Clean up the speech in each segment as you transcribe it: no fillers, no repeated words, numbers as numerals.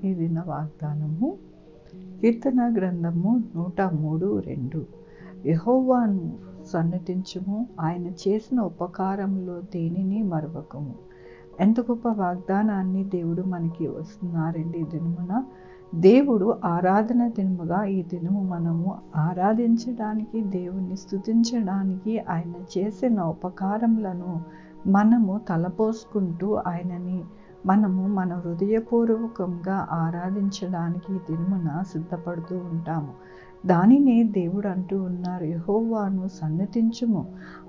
ఈ దిన వాగ్దానము కీర్తన గ్రంథము 103:2. యెహోవాను సన్నతించుము, ఆయన చేసిన ఉపకారములో దేనిని మరువకము. ఎంత గొప్ప వాగ్దానాన్ని దేవుడు మనకి వస్తున్నారండి. ఈ దినమున దేవుడు ఆరాధన దినముగా ఈ దినము మనము ఆరాధించడానికి, దేవుణ్ణి స్తుతించడానికి, ఆయన చేసిన ఉపకారములను మనము తలపోసుకుంటూ ఆయనని మనము మన హృదయపూర్వకంగా ఆరాధించడానికి ఈ దినమున సిద్ధపడుతూ ఉంటాము. దానినే దేవుడు అంటూ ఉన్నారు, యెహోవాను సన్నతించుము,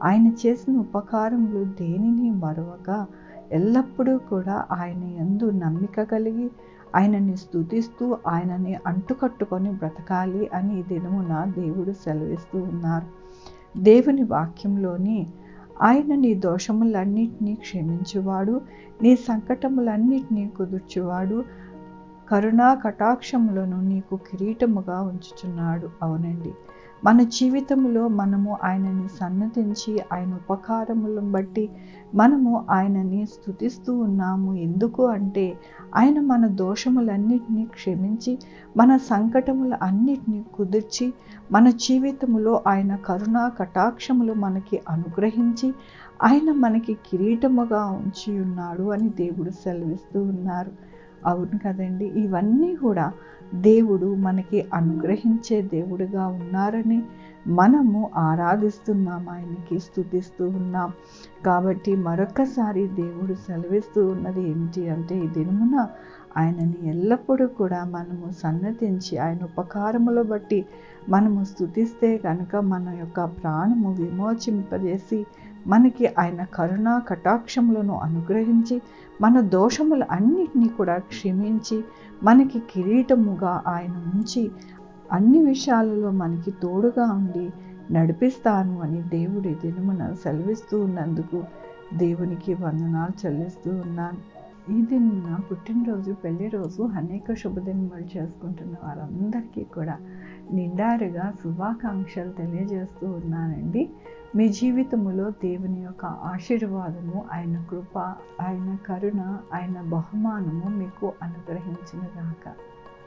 ఆయన చేసిన ఉపకారములు దేనిని మరవక ఎల్లప్పుడూ కూడా ఆయన యందు నమ్మిక కలిగి ఆయనని స్తుతిస్తూ ఆయనని అంటుకట్టుకొని బ్రతకాలి అని ఈ దినమున దేవుడు సెలవిస్తూ ఉన్నారు. దేవుని వాక్యంలోని ఆయన నీ దోషములన్నిటినీ క్షమించువాడు, నీ సంకటములన్నిటినీ కుదుర్చువాడు, కరుణా కటాక్షములను నీకు కిరీటముగా ఉంచుచున్నాడు. అవునండి, మన జీవితంలో మనము ఆయనని సన్నతించి ఆయన ఉపకారములను బట్టి మనము ఆయనని స్తుతిస్తూ ఉన్నాము. ఎందుకు అంటే ఆయన మన దోషములన్నిటినీ క్షమించి మన సంకటముల అన్నిటినీ కుదిర్చి మన జీవితంలో ఆయన కరుణా కటాక్షములు మనకి అనుగ్రహించి ఆయన మనకి కిరీటముగా ఉంచి ఉన్నాడు అని దేవుడు సెలవిస్తూ ఉన్నారు. అవును కదండి, ఇవన్నీ కూడా దేవుడు మనకి అనుగ్రహించే దేవుడుగా ఉన్నారని మనము ఆరాధిస్తున్నాం, ఆయనకి స్తుతిస్తూ ఉన్నాం. కాబట్టి మరొకసారి దేవుడు సెలవిస్తూ ఉన్నది ఏమిటి అంటే, ఈ దినమున ఆయనని ఎల్లప్పుడూ కూడా మనము సన్నతించి ఆయన ఉపకారములు బట్టి మనము స్తుతిస్తే కనుక మన యొక్క ప్రాణము విమోచింపజేసి మనకి ఆయన కరుణా కటాక్షములను అనుగ్రహించి మన దోషములు అన్నిటినీ కూడా క్షమించి మనకి కిరీటముగా ఆయన ఉంచి అన్ని విషయాలలో మనకి తోడుగా ఉండి నడిపిస్తాను అని దేవుడు ఈ దినమున సెలవిస్తూ ఉన్నందుకు దేవునికి వందనాలు చెల్లిస్తూ ఉన్నాను. ఈ దినమున పుట్టినరోజు, పెళ్లి రోజు, అనేక శుభదినములు చేసుకుంటున్న వారందరికీ కూడా నిండారుగా శుభాకాంక్షలు తెలియజేస్తూ ఉన్నానండి. మీ జీవితంలో దేవుని యొక్క ఆశీర్వాదము, ఆయన కృప, ఆయన కరుణ, ఆయన బహుమానము మీకు అనుగ్రహించినగాక.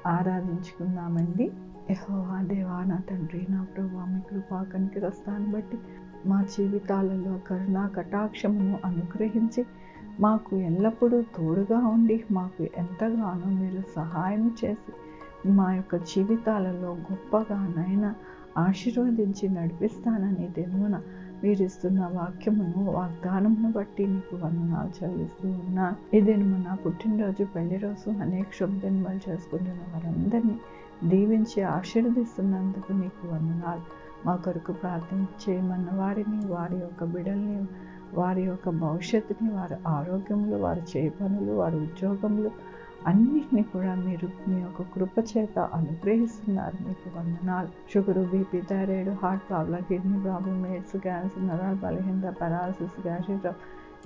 ఆరాధించుకుందామండి. యెహోవా దేవా, నా తండ్రి, నా ప్రభువా, మీ కృపా కనికరస్తాన్ని బట్టి మా జీవితాలలో కరుణా కటాక్షమును అనుగ్రహించి మాకు ఎల్లప్పుడూ తోడుగా ఉండి మాకు ఎంతగానో మీరు సహాయం చేసి మా యొక్క జీవితాలలో గొప్పగా నైనా ఆశీర్వదించి నడిపిస్తానని దినమున మీరు ఇస్తున్న వాగ్దానమును బట్టి నీకు వందనాలు చెల్లిస్తూ ఉన్నాను. ఈ దినమున పుట్టినరోజు, పెళ్లి రోజు, అనేక శుభదినములు చేసుకుంటున్న వారందరినీ దీవించి ఆశీర్వదిస్తున్నందుకు నీకు వందనాలు. మా కొరకు ప్రార్థన చేయమన్న వారిని, వారి యొక్క బిడ్డల్ని, వారి యొక్క భవిష్యత్తుని, వారి ఆరోగ్యములు, వారి చేయ పనులు, వారి ఉద్యోగములు అన్నిటినీ కూడా మీరు మీ యొక్క కృప చేత అనుగ్రహిస్తున్నారు. మీకు వందనాలు. Sugar, BP, thyroid, heart problem, kidney problem, AIDS, cancer, నరాల బలహీనత, పెరాలసిస్, గ్యాస్ట్రిక్,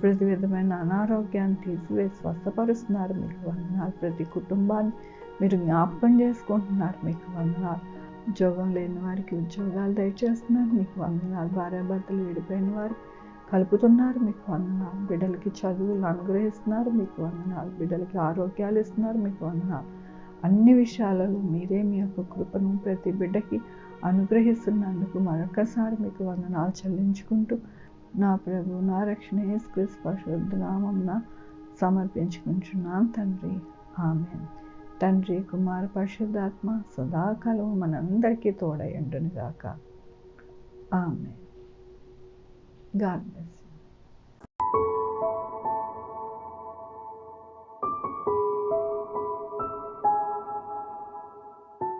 ప్రతి విధమైన అనారోగ్యాన్ని తీసివేసి స్వస్థపరుస్తున్నారు. మీకు వందనాలు. ప్రతి కుటుంబాన్ని మీరు జ్ఞాపకం చేసుకుంటున్నారు. మీకు వందనాలు. ఉద్యోగం లేని వారికి ఉద్యోగాలు దయచేస్తున్నారు. మీకు వందనాలు. భార్యాభర్తలు విడిపోయిన వారికి కలుపుతున్నారు. మీకు వందనాలు. బిడ్డలకి చదువులు అనుగ్రహిస్తున్నారు. మీకు వందనాలు. బిడ్డలకి ఆరోగ్యాలు ఇస్తున్నారు. మీకు వందనాలు. అన్ని విషయాలలో మీరే మీ యొక్క కృపను ప్రతి బిడ్డకి అనుగ్రహిస్తున్నందుకు మరొకసారి మీకు వందనాలు చెల్లించుకుంటూ నా ప్రభు, నా రక్షణ యేసుక్రీస్తు పరిశుద్ధ నామమున సమర్పించుకుంటున్నాను తండ్రి. ఆమేన్. తండ్రి, కుమార, పరిశుద్ధాత్మ సదాకాలం మనందరికీ తోడై ఉండును గాక. ఆమేన్. God bless.